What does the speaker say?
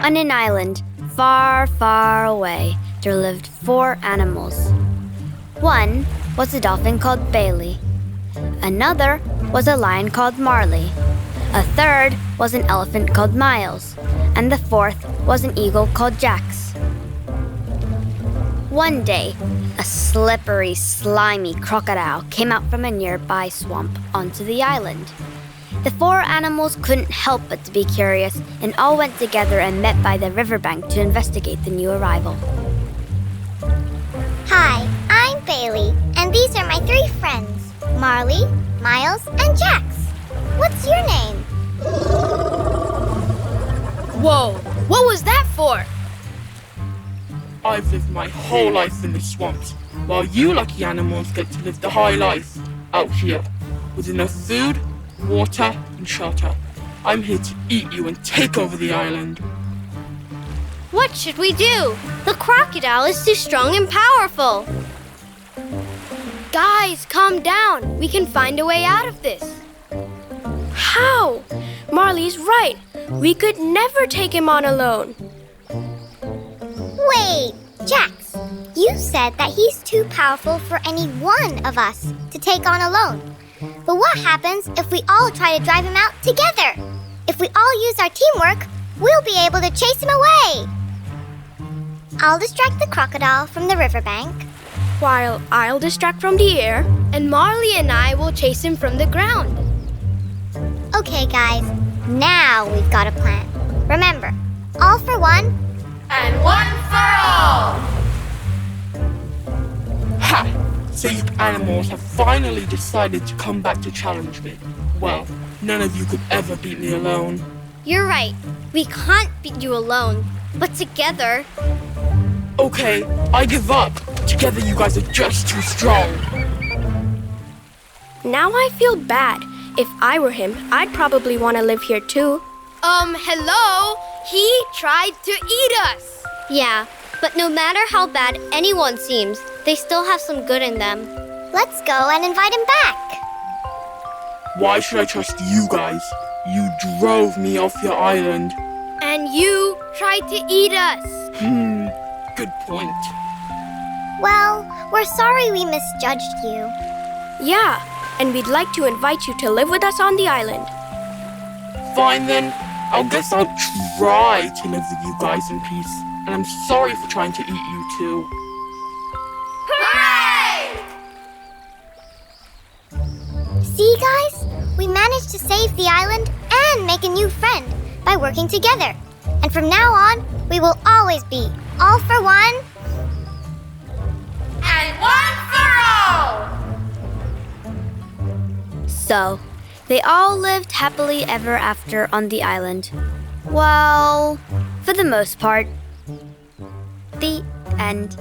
On an island far, far away, there lived 4 animals. One was a dolphin called Bailey. Another was a lion called Marley. A third was an elephant called Miles. And the fourth was an eagle called Jax. One day, a slippery, slimy crocodile came out from a nearby swamp onto the island. The 4 animals couldn't help but to be curious and all went together and met by the riverbank to investigate the new arrival. Hi, I'm Bailey, and these are my 3 friends, Marley, Miles, and Jax. What's your name? Whoa, what was that for? I've lived my whole life in the swamps, while you lucky animals get to live the high life out here, with enough food, water, and shelter. I'm here to eat you and take over the island. What should we do? The crocodile is too strong and powerful. Guys, calm down. We can find a way out of this. How? Marley's right. We could never take him on alone. Wait, Jax, you said that he's too powerful for any one of us to take on alone. But what happens if we all try to drive him out together? If we all use our teamwork, we'll be able to chase him away. I'll distract the crocodile from the riverbank, While I'll distract from the air, and Marley and I will chase him from the ground. Okay, guys, now we've got a plan. Remember, all for one, And one for all! Ha! So you animals have finally decided to come back to challenge me. Well, none of you could ever beat me alone. You're right. We can't beat you alone, but together. Okay, I give up. Together you guys are just too strong. Now I feel bad. If I were him, I'd probably want to live here too. Hello? He tried to eat us. Yeah, but no matter how bad anyone seems, they still have some good in them. let's go and invite him back. Why should I trust you guys? You drove me off your island. And you tried to eat us. Good point. Well, we're sorry we misjudged you. Yeah, and we'd like to invite you to live with us on the island. Fine then. I guess I'll try to live with you guys in peace. And I'm sorry for trying to eat you too. Hooray! See, guys? We managed to save the island and make a new friend by working together. And from now on, we will always be all for one. And one for all! So, they all lived happily ever after on the island. Well, for the most part. The end.